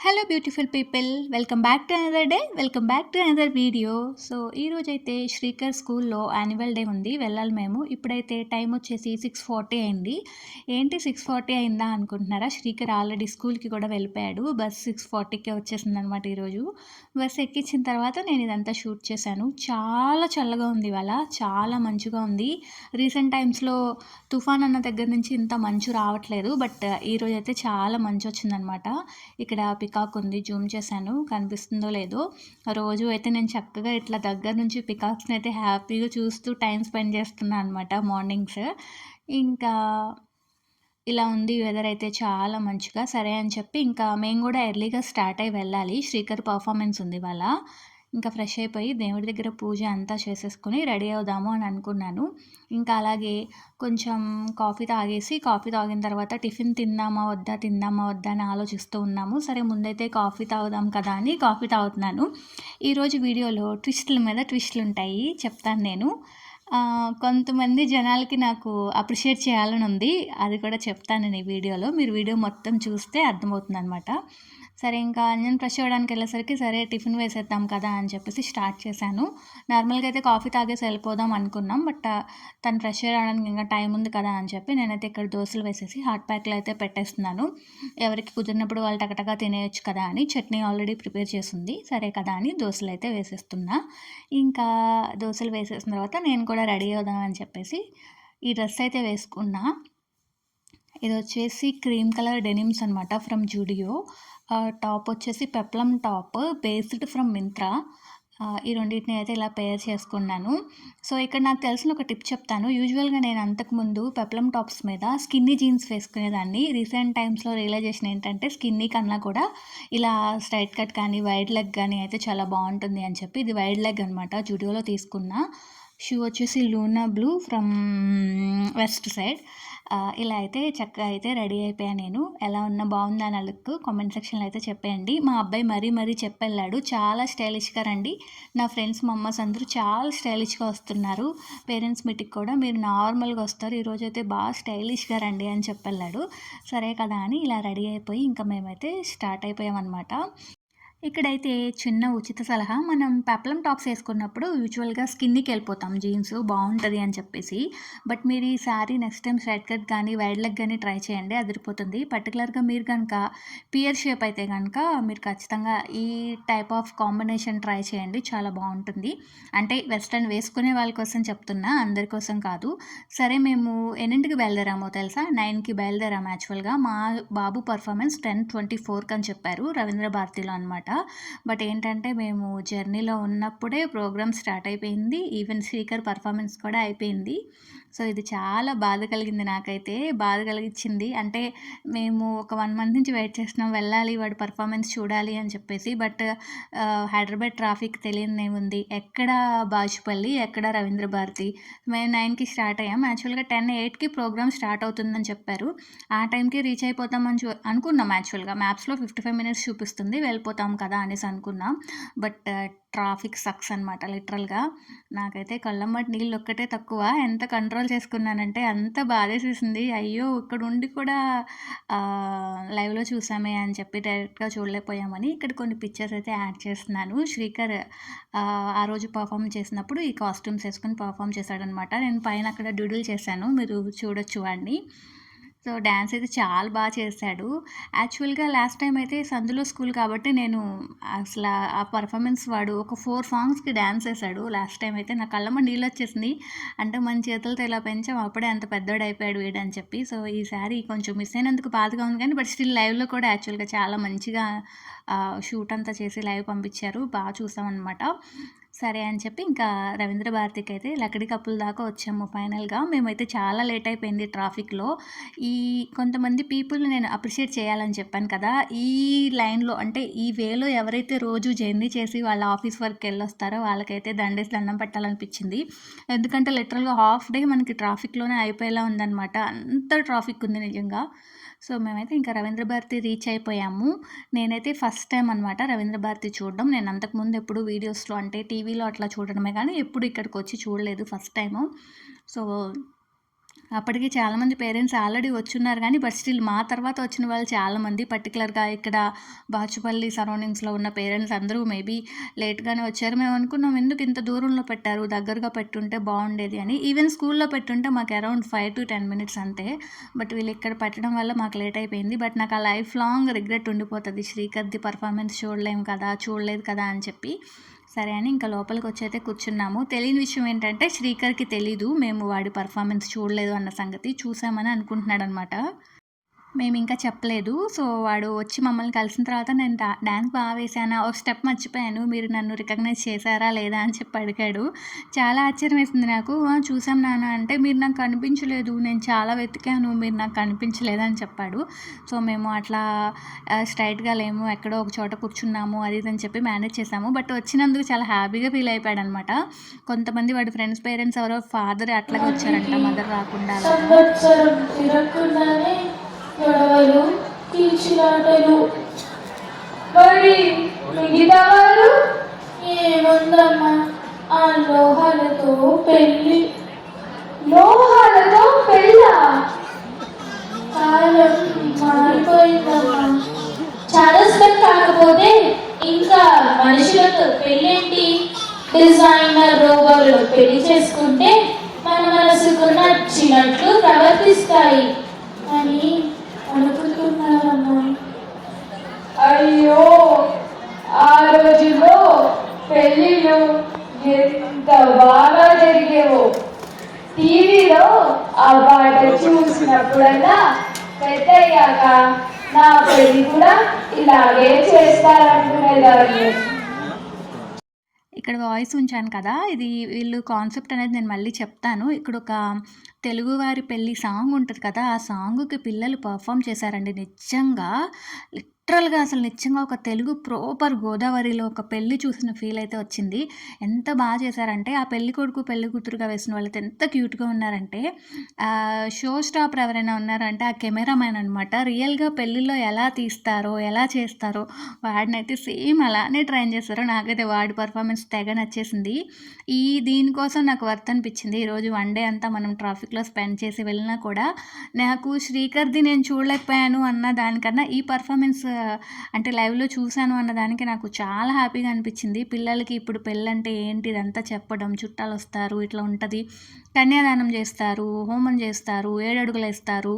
Hello beautiful people, welcome back to another day, welcome back to another video. So ఈరోజైతే శ్రీకర్ స్కూల్లో annual day ఉంది, వెళ్ళాలి మేము. ఇప్పుడైతే టైం వచ్చేసి 6:40 అయింది. ఏంటి 6:40 అయిందా అనుకుంటున్నారా? శ్రీకర్ ఆల్రెడీ స్కూల్కి కూడా వెళ్ళిపోయాడు. బస్ 6:40కే వచ్చేసింది అనమాట. ఈరోజు బస్ ఎక్కించిన తర్వాత నేను ఇదంతా షూట్ చేశాను. చాలా చల్లగా ఉంది ఇవాళ, చాలా మంచుగా ఉంది. రీసెంట్ టైమ్స్లో తుఫాన్ అన్న దగ్గర నుంచి ఇంత మంచు రావట్లేదు, బట్ ఈరోజైతే చాలా మంచు వచ్చిందనమాట. ఇక్కడ పికాక్ ఉంది, జూమ్ చేశాను, కనిపిస్తుందో లేదో. రోజు అయితే నేను చక్కగా ఇట్లా దగ్గర నుంచి పికాక్స్ని అయితే హ్యాపీగా చూస్తూ టైం స్పెండ్ చేస్తున్నాను అనమాట మార్నింగ్స్. ఇంకా ఇలా ఉంది వెదర్ అయితే చాలా మంచిగా. సరే అని చెప్పి ఇంకా మేము కూడా ఎర్లీగా స్టార్ట్ అయ్యి వెళ్ళాలి. శ్రీకర్ పర్ఫార్మెన్స్ ఉంది ఇవాళ. ఇంకా ఫ్రెష్ అయిపోయి దేవుడి దగ్గర పూజ అంతా చేసేసుకొని రెడీ అవుదాము అని అనుకున్నాను. ఇంకా అలాగే కొంచెం కాఫీ తాగేసి, కాఫీ తాగిన తర్వాత టిఫిన్ తిందామా వద్దా అని ఆలోచిస్తూ ఉన్నాము. సరే ముందైతే కాఫీ తాగుదాం కదా అని కాఫీ తాగుతున్నాను. ఈరోజు వీడియోలో ట్విస్టుల మీద ట్విస్టులు ఉంటాయి, చెప్తాను నేను. కొంతమంది జనాలకి నాకు అప్రిషియేట్ చేయాలని ఉంది. అది కూడా చెప్తాను నేను ఈ వీడియోలో. మీరు వీడియో మొత్తం చూస్తే అర్థమవుతుందనమాట. సరే ఇంకా నేను ఫ్రెష్ అవ్వడానికి వెళ్ళేసరికి సరే టిఫిన్ వేసేద్దాం కదా అని చెప్పేసి స్టార్ట్ చేశాను. నార్మల్గా అయితే కాఫీ తాగేసి వెళ్ళిపోదాం అనుకున్నాం, బట్ తను ఫ్రెష్ అవ్వడానికి ఇంకా టైం ఉంది కదా అని చెప్పి నేనైతే ఇక్కడ దోశలు వేసేసి హాట్ ప్యాక్లో అయితే పెట్టేస్తున్నాను. ఎవరికి కుదిరినప్పుడు వాళ్ళు టకటగా తినేయొచ్చు కదా అని. చట్నీ ఆల్రెడీ ప్రిపేర్ చేసింది, సరే కదా అని దోశలు అయితే వేసేస్తున్నా. ఇంకా దోశలు వేసేసిన తర్వాత నేను కూడా రెడీ అవుదాం అని చెప్పేసి ఈ డ్రెస్ అయితే వేసుకున్నా. ఇది వచ్చేసి క్రీమ్ కలర్ డెనిమ్స్ అనమాట, ఫ్రమ్ జూడియో. టాప్ వచ్చేసి peplum top, based from Myntra. ఈ రెండింటిని అయితే ఇలా పేర్ చేసుకున్నాను. సో ఇక్కడ నాకు తెలిసిన ఒక టిప్ చెప్తాను. యూజువల్గా నేను అంతకుముందు పెప్లం టాప్స్ మీద స్కిన్నీ జీన్స్ వేసుకునేదాన్ని. రీసెంట్ టైమ్స్లో రియలైజేషన్ ఏంటంటే స్కిన్నీ కన్నా కూడా ఇలా స్ట్రైట్ కట్ కానీ వైడ్ లెగ్ కానీ అయితే చాలా బాగుంటుంది అని చెప్పి ఇది వైడ్ లెగ్ అనమాట, జూడియోలో తీసుకున్న. షూ వచ్చేసి Luna blue from west side. ఇలా అయితే చక్కగా అయితే రెడీ అయిపోయాను నేను. ఎలా ఉన్నా బాగుందా నా లుక్ కామెంట్ సెక్షన్లో అయితే చెప్పేయండి. మా అబ్బాయి మరీ చెప్పెళ్ళాడు, చాలా స్టైలిష్గా రండి. నా ఫ్రెండ్స్ మమ్మస్ అందరూ చాలా స్టైలిష్గా వస్తున్నారు. పేరెంట్స్ మీటింగ్ కూడా మీరు నార్మల్గా వస్తారు, ఈరోజు అయితే బాగా స్టైలిష్గా రండి అని చెప్పెళ్ళాడు. సరే కదా అని ఇలా రెడీ అయిపోయి ఇంకా మేమైతే స్టార్ట్ అయిపోయామన్నమాట. ఇక్కడైతే చిన్న ఉచిత సలహా, మనం పెప్లం టాప్స్ వేసుకున్నప్పుడు యూజువల్గా స్కిన్నికి వెళ్ళిపోతాం, జీన్స్ బాగుంటుంది అని చెప్పేసి. బట్ మీరు ఈ sorry next time straight cut కానీ వైడ్ లెగ్ కానీ ట్రై చేయండి, అదిరిపోతుంది. పర్టికులర్గా మీరు కనుక పియర్ షేప్ అయితే కనుక మీరు ఖచ్చితంగా ఈ టైప్ ఆఫ్ కాంబినేషన్ ట్రై చేయండి, చాలా బాగుంటుంది. అంటే వెస్ట్రన్ వేసుకునే వాళ్ళ కోసం చెప్తున్నా, అందరి కోసం కాదు. సరే మేము ఎన్నింటికి బయలుదేరామో తెలుసా? 9కి బయలుదేరాము. యాక్చువల్గా మా బాబు పర్ఫార్మెన్స్ 10:24 అని చెప్పారు, రవీంద్ర భారతిలో అనమాట. బట్ ఏంటంటే మేము జర్నీలో ఉన్నప్పుడే ప్రోగ్రామ్ స్టార్ట్ అయిపోయింది, ఈవెన్ స్పీకర్ పర్ఫార్మెన్స్ కూడా అయిపోయింది. సో ఇది చాలా బాధ కలిగింది, నాకైతే బాధ కలిగించింది. అంటే మేము ఒక 1 మంత్ నుంచి వెయిట్ చేస్తున్నాం, వెళ్ళాలి వాడి పర్ఫార్మెన్స్ చూడాలి అని చెప్పేసి. బట్ హైదరాబాద్ ట్రాఫిక్ తెలియని ఏముంది, ఎక్కడ బాచుపల్లి, ఎక్కడ రవీంద్ర భారతి. మేము 9కి స్టార్ట్ అయ్యాం. యాక్చువల్గా 10:08కి ప్రోగ్రామ్ స్టార్ట్ అవుతుందని చెప్పారు. ఆ టైంకి రీచ్ అయిపోతామని అనుకున్నాం. యాక్చువల్గా మ్యాప్స్లో 55 మినిట్స్ చూపిస్తుంది, వెళ్ళిపోతాం కదా అనేసి అనుకున్నాం. బట్ ట్రాఫిక్ సక్స్ అనమాట లిటరల్గా. నాకైతే కళ్ళమ్మటి నీళ్ళు ఒక్కటే తక్కువ, ఎంత కంట్రోల్ చేసుకున్నానంటే అంత బాధేసేసింది. అయ్యో ఇక్కడ ఉండి కూడా లైవ్లో చూసామే అని చెప్పి డైరెక్ట్గా చూడలేకపోయామని. ఇక్కడ కొన్ని పిక్చర్స్ అయితే యాడ్ చేస్తున్నాను. శ్రీకర్ ఆ రోజు పర్ఫామ్ చేసినప్పుడు ఈ కాస్ట్యూమ్స్ వేసుకొని పర్ఫామ్ చేశాడనమాట. నేను పైన అక్కడ డ్యూడిల్ చేశాను, మీరు చూడొచ్చు వాడిని. సో డ్యాన్స్ అయితే చాలా బాగా చేశాడు. యాక్చువల్గా లాస్ట్ టైం అయితే సందులో స్కూల్ కాబట్టి నేను అసలు ఆ పర్ఫార్మెన్స్ వాడు ఒక 4 సాంగ్స్కి డ్యాన్స్ వేశాడు. లాస్ట్ టైం అయితే నా కళ్ళమ్మ నీళ్ళు వచ్చేసింది. అంటే మన చేతులతో ఇలా పెంచాం, అప్పుడే అంత పెద్దోడు అయిపోయాడు వీడని చెప్పి. సో ఈసారి కొంచెం మిస్ అయినందుకు బాధగా ఉంది, కానీ బట్ స్టిల్ లైవ్లో కూడా యాక్చువల్గా చాలా మంచిగా షూట్ అంతా చేసి లైవ్ పంపించారు, బాగా చూసామన్నమాట. సరే అని చెప్పి ఇంకా రవీంద్ర భారతికి అయితే లకడి కప్పుల దాకా వచ్చాము ఫైనల్గా. మేమైతే చాలా లేట్ అయిపోయింది ట్రాఫిక్లో. ఈ కొంతమంది పీపుల్ నేను అప్రిషియేట్ చేయాలని చెప్పాను కదా, ఈ లైన్లో అంటే ఈ వేలో ఎవరైతే రోజు జర్నీ చేసి వాళ్ళ ఆఫీస్ వర్క్ వెళ్ళొస్తారో వాళ్ళకైతే దండేసి దండం పెట్టాలనిపించింది. ఎందుకంటే లిటరల్గా హాఫ్ డే మనకి ట్రాఫిక్లోనే అయిపోయేలా ఉందన్నమాట, అంత ట్రాఫిక్ ఉంది నిజంగా. సో మేమైతే ఇంకా రవీంద్ర భారతి రీచ్ అయిపోయాము. నేనైతే ఫస్ట్ టైం అనమాట రవీంద్ర భారతి చూడడం. నేను అంతకుముందు ఎప్పుడు వీడియోస్లో అంటే టీవీలో అట్లా చూడడమే కానీ ఎప్పుడు ఇక్కడికి వచ్చి చూడలేదు, ఫస్ట్ టైము. సో అప్పటికి చాలామంది పేరెంట్స్ ఆల్రెడీ వచ్చున్నారు గానీ, బట్ స్టిల్ మా తర్వాత వచ్చిన వాళ్ళు చాలామంది పర్టిక్యులర్‌గా ఇక్కడ బాచుపల్లి సరౌండింగ్స్‌లో ఉన్న పేరెంట్స్ అందరూ మేబీ లేట్‌గానే వచ్చారు. మేము అనుకున్నాం ఎందుకు ఇంత దూరంలో పెట్టారు, దగ్గరగా పెట్టుంటే బావుండేది అని. ఈవెన్ స్కూల్‌లో పెట్టుంటే మాకు అరౌండ్ 5-10 మినిట్స్ అంతే. బట్ వీళ్ళు ఇక్కడ పెట్టడం వల్ల మాకు లేట్ అయిపోయింది. బట్ నాకు ఆ లైఫ్ లాంగ్ రిగ్రెట్ ఉండిపోతది. శ్రీకర్‌ది పర్ఫార్మెన్స్ చూడలేము కదా, చూడలేదు కదా అని చెప్పి. సరే అని ఇంకా లోపలికొచ్చైతే కూర్చున్నాము. తెలియని విషయం ఏంటంటే శ్రీకర్‌కి తెలీదు మేము వాడి పర్ఫార్మెన్స్ చూడలేదు అన్న సంగతి. చూసామని అనుకుంటున్నాడనమాట. మేమింకా చెప్పలేదు. సో, వాడు వచ్చి మమ్మల్ని కలిసిన తర్వాత నేను డాన్స్ బా వేశానా? ఒక స్టెప్ మర్చిపోయాను. మీరు నన్ను రికగ్నైజ్ చేశారా లేదా? అని చెప్పి అడిగాడు. చాలా ఆశ్చర్యమేసింది నాకు. ఆ! చూసాం నాన్న అంటే, మీరు నాకు కనిపించలేదు. నేను చాలా వెతికాను. మీరు నాకు కనిపించలేదని చెప్పాడు. సో, మేము అట్లా స్ట్రెయిట్‌గా లేము. ఎక్కడో ఒక చోట కూర్చున్నాము. అది ఇది అని చెప్పి మేనేజ్ చేశాము. బట్ వచ్చినందుకు చాలా హ్యాపీగా ఫీల్ అయిపోయాడనమాట. కొంతమంది వాడి ఫ్రెండ్స్ పేరెంట్స్ ఎవరో ఫాదర్ అట్లాగే వచ్చారంట. మదర్ రాకుండా అలాగా. సంవత్సరం తిరగకుండానే గొడవలు, కీచులాటలు. మరి మిగతా వారు ఏముందమ్మా, ఆ లోహాలతో పెళ్ళి. లోహాలతో పెళ్ళా? కాలం మారిపోయిందమ్మా. చాలా స్పెక్ట్ కాకపోతే ఇంకా మనుషులతో పెళ్ళేంటి? డిజైనర్ రోబోలు పెళ్లి చేసుకుంటే మన మనసుకు నచ్చినట్లు ప్రవర్తిస్తాయి అని అనుకుంటున్నారమ్మా. అయ్యో, ఆ రోజులో పెళ్ళిళ్ళు ఎంత బాగా జరిగేవో. టీవీలో ఆ పాట చూసినప్పుడల్లా పెద్దయ్యాక నా పెళ్ళి కూడా ఇలాగే చేస్తారనుకునేదాన్ని. ఇక్కడ వాయిస్ ఉంచాను కదా! ఇది వీళ్ళు కాన్సెప్ట్ అనేది నేను మళ్ళీ చెప్తాను. ఇక్కడొక తెలుగువారి పెళ్లి సాంగ్ ఉంటది కదా! ఆ సాంగుకి పిల్లలు పెర్ఫార్మ్ చేశారండి నిజంగా. లిటరల్‌గా అసలు నిజంగా ఒక తెలుగు ప్రాపర్ గోదావరిలో ఒక పెళ్లి చూసిన ఫీల్ అయితే వచ్చింది. ఎంత బా చేశారంటే ఆ పెళ్ళికొడుకు, పెళ్ళికూతురుగా వేసిన వాళ్ళైతే ఎంత క్యూట్‌గా ఉన్నారంటే షో స్టాపర్ ఎవరైనా ఉన్నారంటే ఆ కెమెరామాన్ అనమాట. రియల్‌గా పెళ్ళిలో ఎలా తీస్తారో, ఎలా చేస్తారో వాడినైతే సేమ్ అలానే ట్రైన్ చేశారు. నాకైతే వాడి పర్ఫార్మెన్స్ తెగ నచ్చేసింది. దీనికోసం నాకు వర్త్ అనిపించింది. ఈరోజు వన్ డే అంతా మనం ట్రాఫిక్‌లో స్పెండ్ చేసి వెళ్ళినా కూడా నాకు శ్రీకర్‌ది నేను చూడలేకపోయాను అన్న దానికన్నా ఈ పర్ఫార్మెన్స్ అంటే లైవ్‌లో చూశాను అన్న దానికి నాకు చాలా హ్యాపీగా అనిపించింది. పిల్లలకి ఇప్పుడు పెళ్ళంటే ఏంటి ఇదంతా చెప్పడం, చుట్టాలొస్తారు, ఇట్లా ఉంటది. కన్యాదానం చేస్తారు, హోమం చేస్తారు, 7 అడుగులేస్తారు.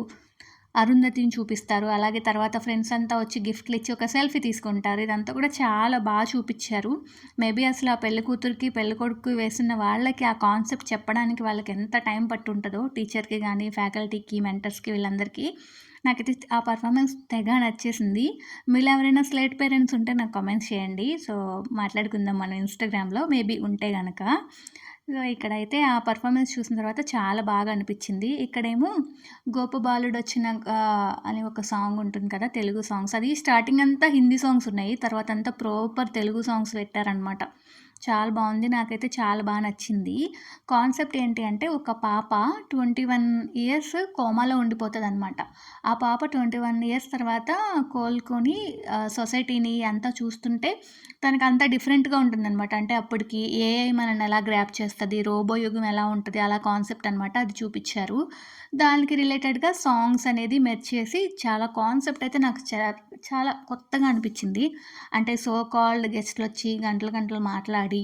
అరుంధతిని చూపిస్తారు. అలాగే తర్వాత ఫ్రెండ్స్ అంతా వచ్చి గిఫ్ట్‌లిచ్చి ఒక సెల్ఫీ తీసుకుంటారు. ఇదంతా కూడా చాలా చూపిచ్చారు. మేబీ అసలు ఆ పెళ్లి కూతురికి, పెళ్లి కొడుకుకి వేసిన వాళ్ళకి ఆ కాన్సెప్ట్ చెప్పడానికి వాళ్ళకి ఎంత టైం పట్టుంటదో టీచర్‌కి గానీ, ఫ్యాకల్టీకి, మెంటర్స్‌కి వీళ్ళందరికీ. నాకైతే ఆ పర్ఫార్మెన్స్ తెగ నచ్చేసింది. మీలో ఎవరైనా స్లేట్ పేరెంట్స్ ఉంటే నాకు కామెంట్స్ చేయండి. సో, మాట్లాడుకుందాం మనం ఇన్‌స్టాగ్రామ్‌లో మేబీ ఉంటే గనక. సో, ఇక్కడైతే ఆ పర్ఫార్మెన్స్ చూసిన తర్వాత చాలా బాగా అనిపిచ్చింది. ఇక్కడేమో 'గోపబాలుడొచ్చినాక' అని ఒక సాంగ్ ఉంటుంది కదా! తెలుగు సాంగ్స్. అది స్టార్టింగ్ అంతా హిందీ సాంగ్స్ ఉన్నాయి. తర్వాత అంతా ప్రాపర్ తెలుగు సాంగ్స్ పెట్టారనమాట. చాలా బావుంది. నాకైతే చాలా నచ్చింది. కాన్సెప్ట్ ఏంటి అంటే ఒక పాప 21 ఇయర్స్ కోమాలో ఉండిపోతదనమాట. ఆ పాప 21 ఇయర్స్ తర్వాత కోలుకొని సొసైటీని అంతా చూస్తుంటే తనకంతా డిఫరెంట్‌గా ఉంటుందనమాట. అంటే అప్పటికి ఏఐ మనల్ని ఎలా గ్రాప్ చేస్తది, రోబో యుగం ఎలా ఉంటది అలా కాన్సెప్ట్ అనమాట. అది చూపిచ్చారు. దానికి రిలేటెడ్‌గా సాంగ్స్ అనేది మెర్జ్ చేసి చాలా కాన్సెప్ట్ అయితే నాకు చాలా కొత్తగా అనిపిచ్చింది. అంటే సో కాల్డ్ గెస్ట్‌లొచ్చి గంటలు గంటలు మాట్లాడి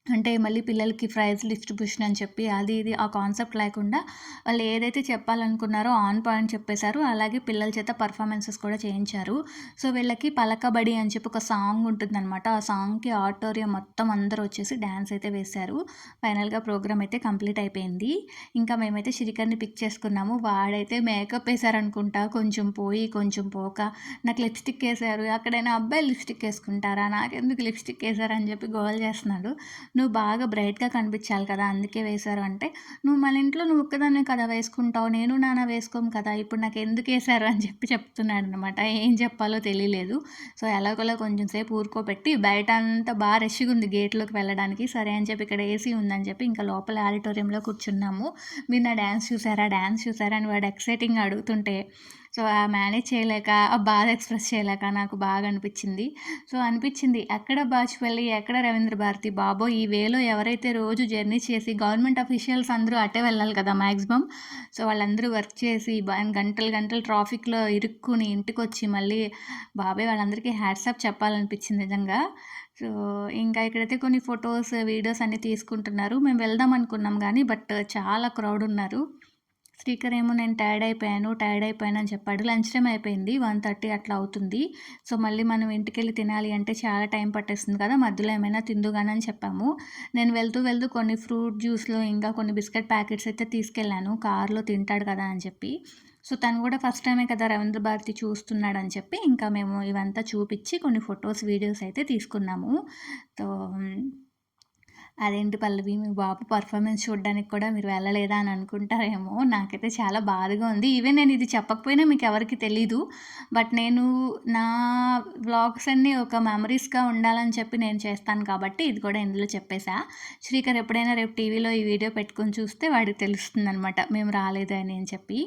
అంటే మళ్ళీ పిల్లలకి ప్రైజ్ డిస్ట్రిబ్యూషన్ అని చెప్పి అది ఇది ఆ కాన్సెప్ట్ లేకుండా వాళ్ళు ఏదైతే చెప్పాలనుకున్నారో ఆన్ పాయింట్ చెప్పేశారు. అలాగే పిల్లల చేత పర్ఫార్మెన్సెస్ కూడా చేయించారు. సో, వీళ్ళకి పలకబడి అని చెప్పి ఒక సాంగ్ ఉంటుందనమాట. ఆ సాంగ్‌కి ఆడిటోరియం మొత్తం అందరూ వచ్చేసి డాన్స్ అయితే వేశారు. ఫైనల్‌గా ప్రోగ్రామ్ అయితే కంప్లీట్ అయిపోయింది. ఇంకా మేమైతే శ్రీకర్‌ని పిక్ చేసుకున్నాము. వాడైతే మేకప్ ఏసారనుకుంటా. కొంచెం పోయి, కొంచెం పోక నాకు లిప్‌స్టిక్ ఏసారు. అక్కడైనా అబ్బాయిలు లిప్‌స్టిక్ ఏసుకుంటారా? నాకెందుకు లిప్‌స్టిక్ ఏసారని చెప్పి గోల చేస్తున్నాడు. నువ్వు బాగా బ్రైట్‌గా కనిపించాలి కదా! అందుకే వేశారు అంటే, "నువ్వు మన ఇంట్లో నువ్వు ఒక్కదానివే కదా వేసుకుంటావు. నేను, నాన్న వేసుకోము కదా! ఇప్పుడు నాకెందుకేశారు" అని చెప్పి చెప్తున్నాడనమాట. ఏం చెప్పాలో తెలియలేదు. సో, ఎలాగోలా కొంచెం సేపు ఊరుకోబెట్టి బయటంతా రష్‌గా ఉంది గేట్‌లోకి వెళ్ళడానికి. సరే అని చెప్పి ఇక్కడ ఏసీ ఉందని చెప్పి ఇంకా లోపల ఆడిటోరియంలో కూర్చున్నాము. "మీరు నా డాన్స్ చూసారా? డాన్స్ చూసారా?" అని వాడు ఎక్సైటింగ్‌గా అడుగుతుంటే సో, ఆ మేనేజ్ చేయలేక, ఆ బాధ ఎక్స్‌ప్రెస్ చేయలేక నాకు బాగా అనిపిచ్చింది. సో, అనిపిచ్చింది ఎక్కడ బాచుపల్లి, ఎక్కడ రవీంద్ర భారతి బాబోయ్! ఈ వేలో ఎవరైతే రోజు జర్నీ చేసి గవర్నమెంట్ అఫీషియల్స్ అందరూ అటే వెళ్ళాలి కదా మాక్సిమం. సో, వాళ్ళందరూ వర్క్ చేసి గంటలు గంటలు ట్రాఫిక్‌లో ఇరుక్కుని ఇంటికొచ్చి మళ్ళీ బాబోయ్! వాళ్ళందరికీ హ్యాట్స్ ఆఫ్ చెప్పాలనిపిచ్చింది నిజంగా. సో, ఇంకా ఇక్కడైతే కొన్ని ఫోటోస్, వీడియోస్ అన్నీ తీసుకుంటున్నారు. మేము వెళ్దాం అనుకున్నాం గానీ, బట్ చాలా క్రౌడ్ ఉన్నారు. శ్రీకర్ ఏమో నేను టైర్డ్ అయిపోయాను అని చెప్పాడు. లంచ్ టైమ్ అయిపోయింది. 1:30 అట్లా అవుతుంది. సో, మళ్ళీ మనం ఇంటికెళ్ళి తినాలి అంటే చాలా టైం పట్టేస్తుంది కదా! మధ్యలో ఏమైనా తిందుగాని అని చెప్పాము. నేను వెళ్తూ కొన్ని ఫ్రూట్ జ్యూస్‌లు ఇంకా కొన్ని బిస్కెట్ ప్యాకెట్స్ అయితే తీసుకెళ్ళాను. కార్‌లో తింటాడు కదా అని చెప్పి. సో, తను కూడా ఫస్ట్ టైమే కదా రవీంద్ర భారతి చూస్తున్నాడని చెప్పి ఇంకా మేము ఇవంతా చూపిచ్చి కొన్ని ఫోటోస్, వీడియోస్ అయితే తీసుకున్నాము. సో, అదేంటి పల్లవి మీ బాబు పర్ఫార్మెన్స్ చూడడానికి కూడా మీరు వెళ్ళలేదా అని అనుకుంటారేమో! నాకైతే చాలా బాధగా ఉంది. ఈవెన్ నేను ఇది చెప్పకపోయినా మీకెవరికీ తెలీదు. బట్ నేను నా వ్లాగ్స్ అన్నీ ఒక మెమరీస్‌గా ఉండాలని చెప్పి నేను చేస్తాను కాబట్టి ఇది కూడా ఇందులో చెప్పేసా. శ్రీకర్ ఎప్పుడైనా రేపు టీవీలో ఈ వీడియో పెట్టుకొని చూస్తే వాడికి తెలుస్తుందనమాట మేము రాలేదని అని చెప్పి.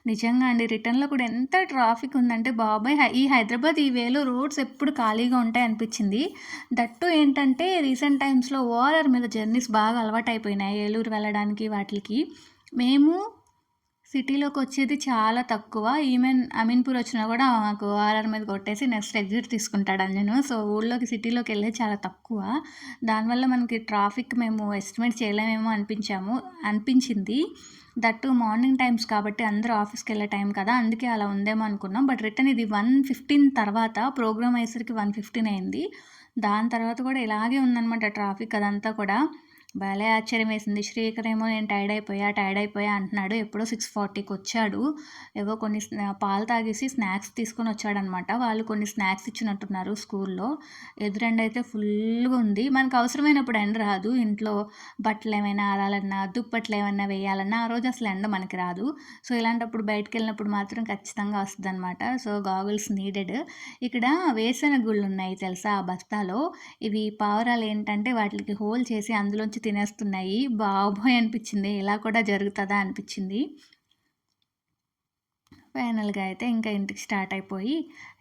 నిజంగా అండి. రిటర్న్‌లో కూడా ఎంత ట్రాఫిక్ ఉందంటే బాబోయ్! ఈ హైదరాబాద్ ఈ వేలో రోడ్స్ ఎప్పుడు ఖాళీగా ఉంటాయనిపిచ్చింది. దట్ టూ ఏంటంటే రీసెంట్ టైమ్స్‌లో ఓఆర్ఆర్ మీద జర్నీస్ బాగా అలవాటయిపోయినాయి. ఏలూరు వెళ్ళడానికి వాటిలికి. మేము సిటీలోకొచ్చేది చాలా తక్కువ. ఈవెన్ అమీన్‌పూర్ వచ్చినా కూడా మాకు ఓఆర్ఆర్ మీద కొట్టేసి నెక్స్ట్ ఎగ్జిట్ తీసుకుంటాడు అంజను. సో, ఊళ్ళోకి సిటీలోకెళ్ళేది చాలా తక్కువ. దానివల్ల మనకి ట్రాఫిక్ మేము ఎస్టిమేట్ చేయలేమేమో అనిపించింది. దట్ టూ మార్నింగ్ టైమ్స్ కాబట్టి అందరూ ఆఫీస్‌కెళ్ళే టైం కదా! అందుకే అలా ఉందేమో అనుకున్నాం. బట్ రిటర్న్ ఇది 1:15 తర్వాత ప్రోగ్రామ్ అయ్యేసరికి 1:15 అయింది. దాని తర్వాత కూడా ఇలాగే ఉందనమాట ట్రాఫిక్ అదంతా కూడా. భలే ఆశ్చర్యమేసింది. శ్రీకర్ ఏమో నేను టైర్డ్ అయిపోయా అంటున్నాడు. ఎప్పుడో 6:40కొచ్చాడు. ఏవో కొన్ని పాలు తాగేసి స్నాక్స్ తీసుకొనొచ్చాడనమాట. వాళ్ళు కొన్ని స్నాక్స్ ఇచ్చినట్టున్నారు స్కూల్లో. ఎదురెండయితే ఫుల్లుగా ఉంది. మనకు అవసరమైనప్పుడు ఎండ రాదు. ఇంట్లో బట్టలేమైనా ఆరాలన్నా, దుప్పట్లేమన్నా వేయాలన్నా ఆ రోజు అసలు ఎండ మనకి రాదు. సో, ఇలాంటప్పుడు బయటికెళ్ళినప్పుడు మాత్రం ఖచ్చితంగా వస్తదనమాట. So, goggles needed. ఇక్కడ వేరుశెనగ గుళ్ళున్నాయి తెలుసా ఆ బస్తాలో. ఇవి పావురాలేంటంటే వాటిలికి హోల్ చేసి అందులోంచి తినేస్తున్నాయి. బాబోయ్! అనిపిచ్చింది. ఇలా కూడా జరుగుతదా అనిపిచ్చింది. ఫైనల్‌గా అయితే ఇంకా ఇంటికి స్టార్ట్ అయిపోయి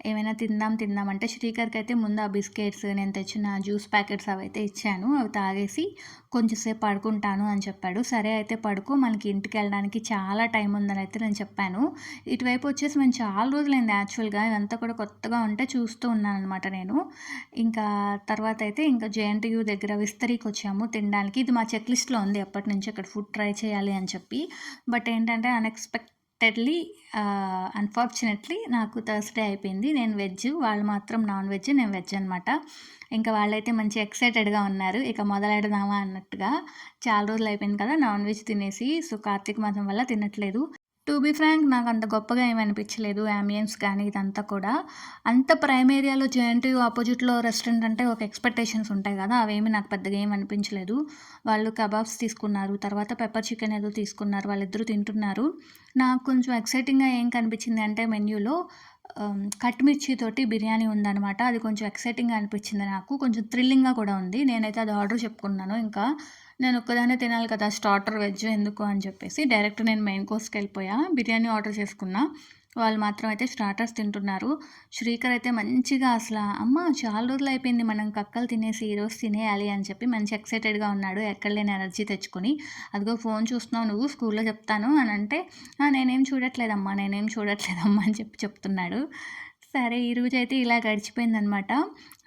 ఏమైనా తిందాం అంటే శ్రీకర్‌కైతే ముందు ఆ బిస్కెట్స్, నేను తెచ్చిన జ్యూస్ ప్యాకెట్స్ అవైతే ఇచ్చాను. అవి తాగేసి కొంచెం సేపు పడుకుంటాను అని చెప్పాడు. సరే అయితే పడుకో మనకి ఇంటికెళ్ళడానికి చాలా టైం ఉందని అయితే నేను చెప్పాను. ఇటువైపు వచ్చేసి మేము చాలా రోజులైంది యాక్చువల్‌గా ఇదంతా కూడా కొత్తగా ఉంటే చూస్తూ ఉన్నాననమాట నేను. ఇంకా తర్వాత అయితే ఇంకా జేఎన్‌టీయూ దగ్గర విస్తరీకొచ్చాము తినడానికి. ఇది మా చెక్ లిస్ట్‌లో ఉంది ఎప్పటినుంచో ఇక్కడ ఫుడ్ ట్రై చేయాలి అని చెప్పి. బట్ ఏంటంటే అన్‌ఫార్చునేట్‌లీ నాకు థర్స్‌డే అయిపోయింది. నేను వెజ్, వాళ్ళు మాత్రం నాన్ వెజ్, నేను వెజ్ అనమాట. ఇంకా వాళ్ళైతే మంచి ఎక్సైటెడ్‌గా ఉన్నారు. ఇక మొదలెడదామా అన్నట్టుగా. చాలా రోజులయిపోయింది కదా నాన్ వెజ్ తినేసి. సో, కార్తీక మాసం వల్ల తినట్లేదు. టు బీ ఫ్రాంక్ నాకంత గొప్పగా ఏమి అనిపించలేదు. యాంబియన్స్ కానీ ఇదంతా కూడా. అంత ప్రైమ్ ఏరియాలో జేఎన్‌టీయూ అపోజిట్‌లో రెస్టారెంట్ అంటే ఒక ఎక్స్‌పెక్టేషన్స్ ఉంటాయి కదా! అవేమి నాకు పెద్దగా ఏమి అనిపించలేదు. వాళ్ళు కబాబ్స్ తీసుకున్నారు. తర్వాత పెప్పర్ చికెన్ ఏదో తీసుకున్నారు. వాళ్ళిద్దరూ తింటున్నారు. నాకు కొంచెం ఎక్సైటింగ్‌గా ఏం కనిపించింది అంటే మెన్యూలో కట్ మిర్చితోటి బిర్యానీ ఉందనమాట. అది కొంచెం ఎక్సైటింగ్‌గా అనిపించింది నాకు. కొంచెం థ్రిల్లింగ్‌గా కూడా ఉంది. నేనైతే అది ఆర్డర్ చెప్పుకున్నాను. ఇంకా నేను ఒక్కదాన్నే తినాలి కదా! స్టార్టర్ వెజ్ ఎందుకు అని చెప్పేసి డైరెక్ట్ నేను మెయిన్ కోర్స్‌కెళ్ళిపోయా. బిర్యానీ ఆర్డర్ చేసుకున్నా. వాళ్ళు మాత్రం అయితే స్టార్టర్స్ తింటున్నారు. శ్రీకర్ అయితే మంచిగా అమ్మ చాలా రోజులయిపోయింది మనం కక్కలు తినేసి ఈరోజు తినేయాలి అని చెప్పి మంచి ఎక్సైటెడ్‌గా ఉన్నాడు. ఎక్కడ లేని ఎనర్జీ తెచ్చుకొని. అదిగో ఫోను చూస్తున్నావు నువ్వు స్కూల్‌లో చెప్తాను అనంటే, నేనేం చూడట్లేదమ్మా, అని చెప్పి చెప్తున్నాడు. సరే ఈరోజైతే ఇలా గడిచిపోయిందనమాట.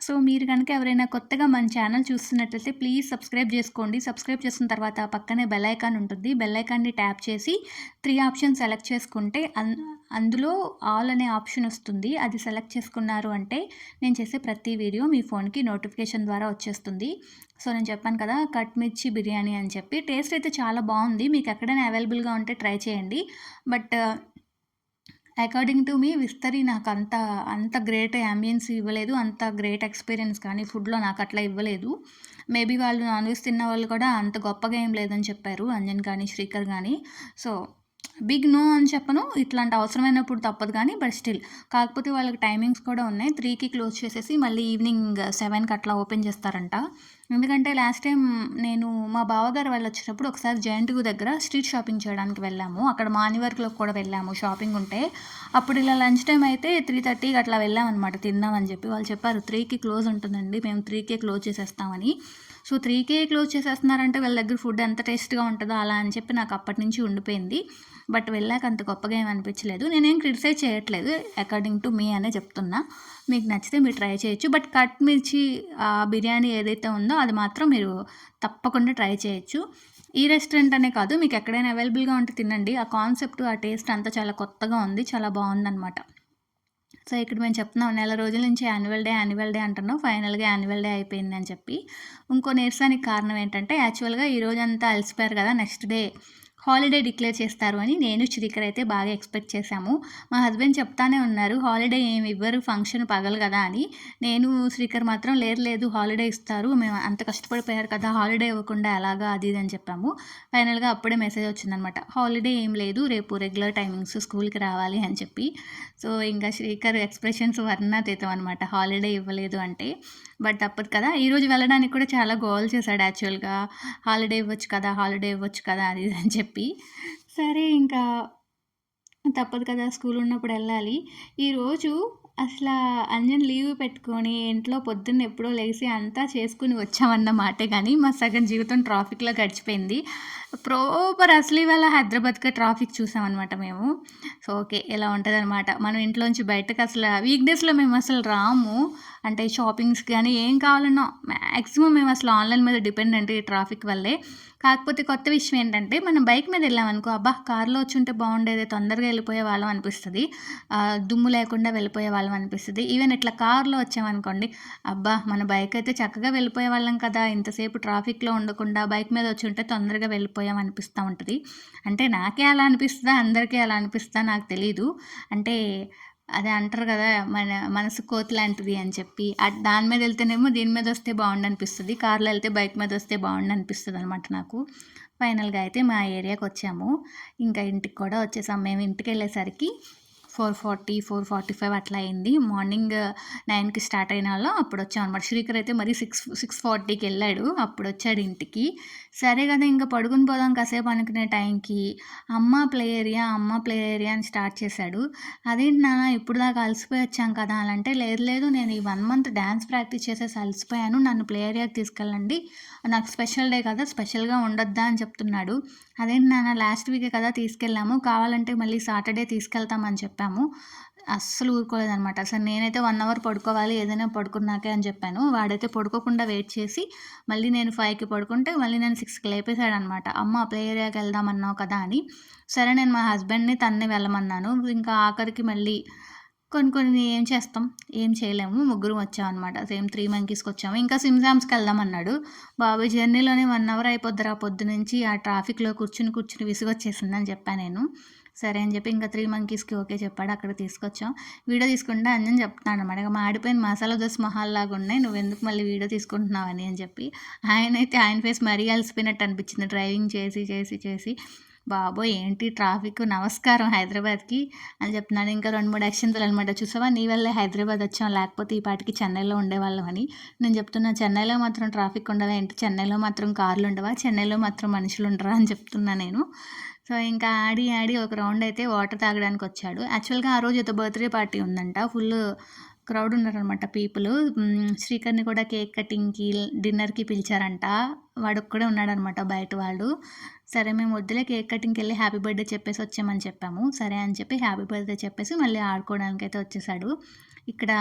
సో, మీరు గనక ఎవరైనా కొత్తగా మన ఛానల్ చూస్తున్నట్లయితే ప్లీజ్ సబ్స్క్రైబ్ చేసుకోండి. సబ్స్క్రైబ్ చేసిన తర్వాత పక్కనే బెల్ ఐకాన్ ఉంటుంది. బెల్ ఐకాన్‌ని ట్యాప్ చేసి 3 ఆప్షన్ సెలెక్ట్ చేసుకుంటే అందులో ఆల్ అనే ఆప్షన్ వస్తుంది. అది సెలెక్ట్ చేసుకున్నారు అంటే నేను చేసే ప్రతి వీడియో మీ ఫోన్‌కి నోటిఫికేషన్ ద్వారా వచ్చేస్తుంది. సో, నేను చెప్పాను కదా! కట్ మిర్చి బిర్యానీ అని చెప్పి. టేస్ట్ అయితే చాలా బావుంది. మీకు ఎక్కడైనా అవైలబుల్‌గా ఉంటే ట్రై చేయండి. బట్ అకార్డింగ్ టు మీ విస్తరి అంత గ్రేట్ యాంబియన్స్ ఇవ్వలేదు. అంత గ్రేట్ ఎక్స్‌పీరియన్స్ కానీ ఫుడ్‌లో నాకట్లా ఇవ్వలేదు. మేబీ వాళ్ళు నాన్ వెజ్ తిన్న వాళ్ళు కూడా అంత గొప్పగా ఏం లేదని చెప్పారు. అంజన్ కానీ, శ్రీకర్ గానీ. సో, బిగ్ నో అని చెప్పను, ఇట్లాంటి అవసరమైనప్పుడు తప్పదు కానీ బట్ స్టిల్. కాకపోతే వాళ్ళకి టైమింగ్స్ కూడా ఉన్నాయి. 3కి క్లోజ్ చేసేసి మళ్ళీ ఈవినింగ్ 7కి అట్లా ఓపెన్ చేస్తారంట. ఎందుకంటే లాస్ట్ టైం నేను మా బావగారు వాళ్ళు వచ్చేటప్పుడు ఒకసారి జయంతిగు దగ్గర స్ట్రీట్ షాపింగ్ చేయడానికి వెళ్ళాము. అక్కడ మాన్యవర్క్లోకి కూడా వెళ్ళాము షాపింగ్ ఉంటే. అప్పుడు ఇలా లంచ్ టైం అయితే 3:30కి అట్లా వెళ్ళామన్నమాట తిందామని చెప్పి. వాళ్ళు చెప్పారు 3కి క్లోజ్ ఉంటుందండి, మేము 3కే క్లోజ్ చేసేస్తామని. సో 3కే క్లోజ్ చేసేస్తున్నారంటే వాళ్ళ దగ్గర ఫుడ్ ఎంత టేస్ట్గా ఉంటుందో అలా అని చెప్పి నాకు అప్పటి నుంచి ఉండిపోయింది. బట్ వెళ్ళాక అంత గొప్పగా ఏమి అనిపించలేదు. నేనేం క్రిటిసైజ్ చేయట్లేదు, అకార్డింగ్ టు మీ అనే చెప్తున్నా. మీకు నచ్చితే మీరు ట్రై చేయొచ్చు. బట్ కట్ మిర్చి బిర్యానీ ఏదైతే ఉందో అది మాత్రం మీరు తప్పకుండా ట్రై చేయొచ్చు. ఈ రెస్టారెంట్ అనే కాదు, మీకు ఎక్కడైనా అవైలబుల్గా ఉంటే తినండి. ఆ కాన్సెప్ట్, ఆ టేస్ట్ అంతా చాలా కొత్తగా ఉంది, చాలా బాగుందన్నమాట. సో ఇక్కడ మేము చెప్తున్నాం నెల రోజుల నుంచి యాన్యువల్ డే అంటున్నాం, ఫైనల్గా యాన్యువల్ డే అయిపోయింది అని చెప్పి. ఇంకో నీరసానికి కారణం ఏంటంటే యాక్చువల్గా ఈ రోజంతా అలసిపోయారు కదా, నెక్స్ట్ డే హాలిడే డిక్లేర్ చేస్తారు అని నేను శ్రీకర్ అయితే బాగా ఎక్స్పెక్ట్ చేశాము. మా హస్బెండ్ చెప్తానే ఉన్నారు హాలిడే ఏమి ఇవ్వరు, ఫంక్షన్ పగలు కదా అని. నేను శ్రీకర్ మాత్రం లేదు హాలిడే ఇస్తారు, మేము అంత కష్టపడిపోయారు కదా హాలిడే ఇవ్వకుండా ఎలాగా అది ఇది అని చెప్పాము. ఫైనల్గా అప్పుడే మెసేజ్ వచ్చిందనమాట, హాలిడే ఏం లేదు, రేపు రెగ్యులర్ టైమింగ్స్ స్కూల్కి రావాలి అని చెప్పి. సో ఇంకా శ్రీకర్ ఎక్స్ప్రెషన్స్ వర్ణాతీతం అనమాట, హాలిడే ఇవ్వలేదు అంటే. బట్ తప్పదు కదా, ఈరోజు వెళ్ళడానికి కూడా చాలా గోల్ చేశాడు యాక్చువల్గా, హాలిడే ఇవ్వచ్చు కదా అది ఇది అని చెప్పి. సరే ఇంకా తప్పదు కదా, స్కూల్ ఉన్నప్పుడు వెళ్ళాలి. ఈరోజు అసలు అంజన్ లీవ్ పెట్టుకొని ఇంట్లో పొద్దున్న ఎప్పుడో లేచి అంతా చేసుకుని వచ్చామన్న మాటే కానీ మా సగం జీవితం ట్రాఫిక్లో గడిచిపోయింది. ప్రాపర్ అసలు ఇవాళ హైదరాబాద్కి ట్రాఫిక్ చూసామన్నమాట మేము. సో ఓకే, ఇలా ఉంటుంది అనమాట. మనం ఇంట్లోంచి బయటకు అసలు వీక్ డేస్లో మేము అసలు రాము, అంటే షాపింగ్స్ కానీ ఏం కావాలన్నా మ్యాక్సిమం మేము అసలు ఆన్లైన్ మీద డిపెండెంట్ ఈ ట్రాఫిక్ వల్లే. కాకపోతే కొత్త విషయం ఏంటంటే మనం బైక్ మీద వెళ్ళామనుకో, అబ్బా కార్లో వచ్చి ఉంటే బాగుండేది, తొందరగా వెళ్ళిపోయే వాళ్ళం అనిపిస్తుంది, దుమ్ము లేకుండా వెళ్ళిపోయే వాళ్ళం అనిపిస్తుంది. ఈవెన్ ఇట్లా కార్లో వచ్చామనుకోండి, అబ్బా మన బైక్ అయితే చక్కగా వెళ్ళిపోయే వాళ్ళం కదా, ఇంతసేపు ట్రాఫిక్లో ఉండకుండా బైక్ మీద వచ్చి ఉంటే తొందరగా వెళ్ళిపోయాం అనిపిస్తూ ఉంటుంది. అంటే నాకే అలా అనిపిస్తుందా, అందరికీ అలా అనిపిస్తుందా నాకు తెలీదు. అంటే అదే అంటారు కదా, మనసు కోతి లాంటిది అని చెప్పి. దాని మీద వెళ్తేనేమో దీని మీద వస్తే బాగుండు అనిపిస్తుంది, కార్లో వెళ్తే బైక్ మీద వస్తే బాగుండు అనిపిస్తుంది అనమాట నాకు. ఫైనల్గా అయితే మా ఏరియాకి వచ్చాము, ఇంకా ఇంటికి కూడా వచ్చేసాం. మేము ఇంటికి వెళ్ళేసరికి 4:45 అట్లా అయింది. మార్నింగ్ 9కి స్టార్ట్ అయిన వాళ్ళం అప్పుడు వచ్చాం అనమాట. శ్రీకర్ అయితే మరి 6:40కి వెళ్ళాడు, అప్పుడు వచ్చాడు ఇంటికి. సరే కదా ఇంకా పడుకుని పోదాం కాసేపు అనుకునే టైంకి అమ్మ ప్లే ఏరియా అని స్టార్ట్ చేశాడు. అదేంటి నాన్న ఇప్పుడు దాకా అలసిపోయి వచ్చాం కదా అని అంటే, లేదు నేను ఈ 1 మంత్ డ్యాన్స్ ప్రాక్టీస్ చేసేసి అలసిపోయాను, నన్ను ప్లే ఏరియాకి తీసుకెళ్ళండి, నాకు స్పెషల్ డే కదా, స్పెషల్గా ఉండొద్దా అని చెప్తున్నాడు. అదేంటి నాన్న లాస్ట్ వీకే కదా తీసుకెళ్ళాము, కావాలంటే మళ్ళీ సాటర్డే తీసుకెళ్తామని చెప్పాము. అస్సలు ఊరుకోలేదనమాట. అసలు నేనైతే 1 అవర్ పడుకోవాలి, ఏదైనా పడుకున్నాకే అని చెప్పాను. వాడైతే పడుకోకుండా వెయిట్ చేసి మళ్ళీ నేను 5కి పడుకుంటే మళ్ళీ నేను 6కి లేపేశాడనమాట. అమ్మ ప్లే ఏరియాకి వెళ్దామన్నావు కదా అని. సరే నేను మా హస్బెండ్ని తన్నే వెళ్ళమన్నాను. ఇంకా ఆఖరికి మళ్ళీ కొన్ని ఏం చేస్తాం, ఏం చేయలేము, ముగ్గురు వచ్చామన్నమాట. సేమ్ 3 మంకీస్కి వచ్చాము. ఇంకా సిమ్సామ్స్కి వెళ్దామన్నాడు. బాబాయ్ జర్నీలోనే 1 అవర్ అయిపోద్దిరా పొద్దు నుంచి, ఆ ట్రాఫిక్లో కూర్చుని విసుగొచ్చేసిందని చెప్పాను నేను. సరే అని చెప్పి ఇంకా 3 మంకీస్కి ఓకే చెప్పాడు, అక్కడ తీసుకొచ్చాం. వీడియో తీసుకుంటే అంజన్ చెప్తున్నాడు అనమాట, మాడిపోయిన మసాలా దోశ మొహాల్లాగా ఉన్నాయి, నువ్వు ఎందుకు మళ్ళీ వీడియో తీసుకుంటున్నావని అని చెప్పి. ఆయన ఫేస్ మరీ అలసిపోయినట్టు అనిపించింది డ్రైవింగ్ చేసి. బాబోయ్ ఏంటి ట్రాఫిక్, నమస్కారం హైదరాబాద్కి అని చెప్తున్నాను. ఇంకా 2-3 అక్షంతలు అనమాట, చూసావా నీ వల్లే హైదరాబాద్ వచ్చాం, లేకపోతే ఈ పాటికి చెన్నైలో ఉండేవాళ్ళం అని. నేను చెప్తున్నా చెన్నైలో మాత్రం ట్రాఫిక్ ఉండవా ఏంటి, చెన్నైలో మాత్రం కార్లు ఉండవా, చెన్నైలో మాత్రం మనుషులు ఉండరా అని చెప్తున్నా నేను. సో ఇంకా ఆడి ఒక రౌండ్ అయితే వాటర్ తాగడానికి వచ్చాడు. యాక్చువల్గా ఆ రోజు ఏదో బర్త్డే పార్టీ ఉందంట, ఫుల్ క్రౌడ్ ఉన్నారనమాట పీపుల్. శ్రీకర్ని కూడా కేక్ కటింగ్కి డిన్నర్కి పిలిచారంట, వాడు ఒక్కడే ఉన్నాడనమాట బయట వాడు. సరే మేము వద్దులే కేక్ కటింగ్కి వెళ్ళి హ్యాపీ బర్త్డే చెప్పేసి వచ్చామని చెప్పాము. సరే అని చెప్పి హ్యాపీ బర్త్డే చెప్పేసి మళ్ళీ ఆడుకోవడానికి అయితే వచ్చేసాడు. ఇక్కడ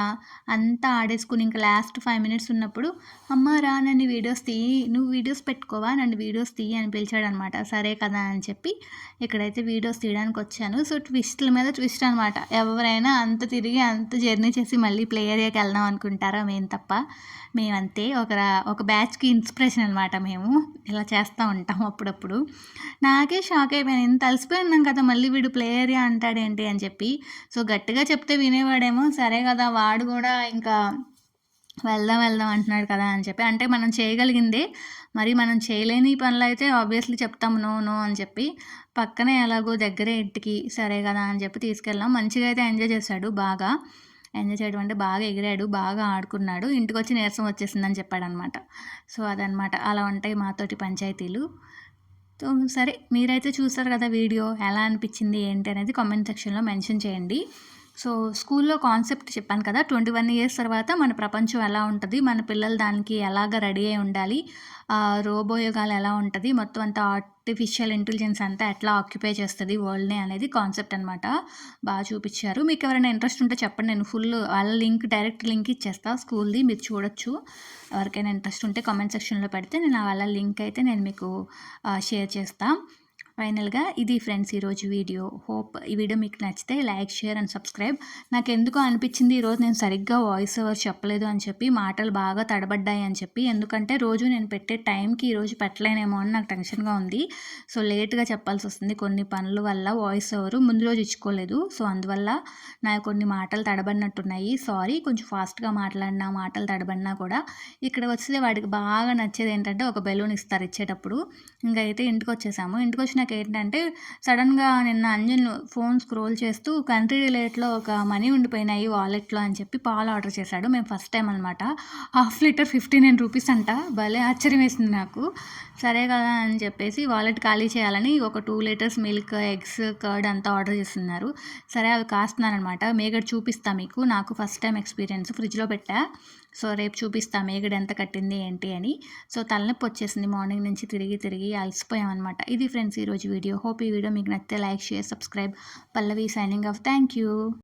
అంతా ఆడేసుకుని ఇంకా లాస్ట్ 5 మినిట్స్ ఉన్నప్పుడు, అమ్మ రా నన్ను వీడియోస్ తీయి, నువ్వు వీడియోస్ పెట్టుకోవా, నన్ను వీడియోస్ తీయి అని పిలిచాడు అనమాట. సరే కదా అని చెప్పి ఇక్కడైతే వీడియోస్ తీయడానికి వచ్చాను. సో ట్విస్ట్ల మీద ట్విస్ట్ అనమాట, ఎవరైనా అంత తిరిగి అంత జర్నీ చేసి మళ్ళీ ప్లే ఏరియాకి వెళ్దాం అనుకుంటారా, మేము తప్ప. మేమంతే ఒక బ్యాచ్కి ఇన్స్పిరేషన్ అనమాట మేము, ఇలా చేస్తూ ఉంటాం అప్పుడప్పుడు. నాకే షాక్ అయిపోయాను, ఇంత అలసిపోయి ఉన్నాం కదా మళ్ళీ వీడు ప్లే ఏరియా అంటాడేంటి అని చెప్పి. సో గట్టిగా చెప్తే వినేవాడేమో, సరే కదా వాడు కూడా ఇంకా వెళ్దాం వెళ్దాం అంటున్నాడు కదా అని చెప్పి. అంటే మనం చేయగలిగిందే. మరి మనం చేయలేని పనులైతే ఆబ్వియస్లీ చెప్తాం నో నో అని చెప్పి. పక్కనే ఎలాగో దగ్గరే ఇంటికి సరే కదా అని చెప్పి తీసుకెళ్ళాం. మంచిగా అయితే ఎంజాయ్ చేశాడు బాగా. ఎంజాయ్ చేయడం అంటే బాగా ఎగిరాడు, బాగా ఆడుకున్నాడు. ఇంటికొచ్చి నీరసం వచ్చేసిందని చెప్పాడనమాట. సో అదనమాట. అలా ఉంటాయి మాతోటి పంచాయతీలు. సో సరే, మీరైతే చూసారు కదా వీడియో. ఎలా అనిపించింది ఏంటి అనేది కామెంట్ సెక్షన్లో మెన్షన్ చేయండి. సో స్కూల్లో కాన్సెప్ట్ చెప్పాను కదా, 21 ఇయర్స్ తర్వాత మన ప్రపంచం ఎలా ఉంటుంది, మన పిల్లలు దానికి ఎలాగ రెడీ అయి ఉండాలి, రోబోయుగాలు ఎలా ఉంటుంది, మొత్తం అంతా ఆర్టిఫిషియల్ ఇంటెలిజెన్స్ అంతా ఎట్లా ఆక్యుపై చేస్తుంది వరల్డ్ని అనేది కాన్సెప్ట్ అనమాట. బాగా చూపించారు. మీకు ఎవరైనా ఇంట్రెస్ట్ ఉంటే చెప్పండి, నేను ఫుల్ వాళ్ళ లింక్ డైరెక్ట్ లింక్ ఇచ్చేస్తా స్కూల్ది, మీరు చూడొచ్చు. ఎవరికైనా ఇంట్రెస్ట్ ఉంటే కామెంట్ సెక్షన్లో పెడితే నేను వాళ్ళ లింక్ అయితే నేను మీకు షేర్ చేస్తాను. ఫైనల్గా ఇది ఫ్రెండ్స్ ఈరోజు వీడియో. హోప్ ఈ వీడియో మీకు నచ్చితే లైక్, షేర్ అండ్ సబ్స్క్రైబ్. నాకు ఎందుకో అనిపించింది ఈరోజు నేను సరిగ్గా వాయిస్ ఓవర్ చెప్పలేదు అని చెప్పి, మాటలు బాగా తడబడ్డాయి అని చెప్పి. ఎందుకంటే రోజు నేను పెట్టే టైంకి ఈరోజు పెట్టలేనేమో అని నాకు టెన్షన్గా ఉంది. సో లేట్గా చెప్పాల్సి వస్తుంది కొన్ని పనుల వల్ల. వాయిస్ ఓవర్ ముందు రోజు ఇచ్చుకోలేదు. సో అందువల్ల నాకు కొన్ని మాటలు తడబడినట్టున్నాయి. సారీ, కొంచెం ఫాస్ట్గా మాట్లాడినా, మాటలు తడబడినా కూడా. ఇక్కడ వస్తే వాడికి బాగా నచ్చేది ఏంటంటే ఒక బెలూన్ ఇస్తారు ఇచ్చేటప్పుడు. ఇంకైతే ఇంటికి వచ్చేసాము. ఇంటికి వచ్చినాక ఏంటంటే సడన్గా నిన్న అంజన్ ఫోన్ స్క్రోల్ చేస్తూ కంట్రీ డిలైట్లో ఒక మనీ ఉండిపోయినాయి వాలెట్లో అని చెప్పి పాలు ఆర్డర్ చేశాడు. మేము ఫస్ట్ టైం అనమాట. 1/2 లీటర్ 59 రూపీస్ అంట. భలే ఆశ్చర్యం వేసింది నాకు. సరే కదా అని చెప్పేసి వాలెట్ ఖాళీ చేయాలని ఒక 2 లీటర్స్ మిల్క్, ఎగ్స్, కర్డ్ అంతా ఆర్డర్ చేస్తున్నారు. సరే అవి కాస్తున్నానమాట. మేగడ చూపిస్తా మీకు. నాకు ఫస్ట్ టైం ఎక్స్పీరియన్స్. ఫ్రిడ్జ్లో పెట్టా. సో రేపు చూపిస్తా మేగడ ఎంత కట్టింది ఏంటి అని. సో తలనొప్పి వచ్చేసింది మార్నింగ్ నుంచి తిరిగి అలసిపోయాం అనమాట. ఇది ఫ్రెండ్స్ ఈరోజు వీడియో. హోప్ ఈ వీడియో మీకు నచ్చితే like, share, subscribe. Pallavi signing off. Thank you.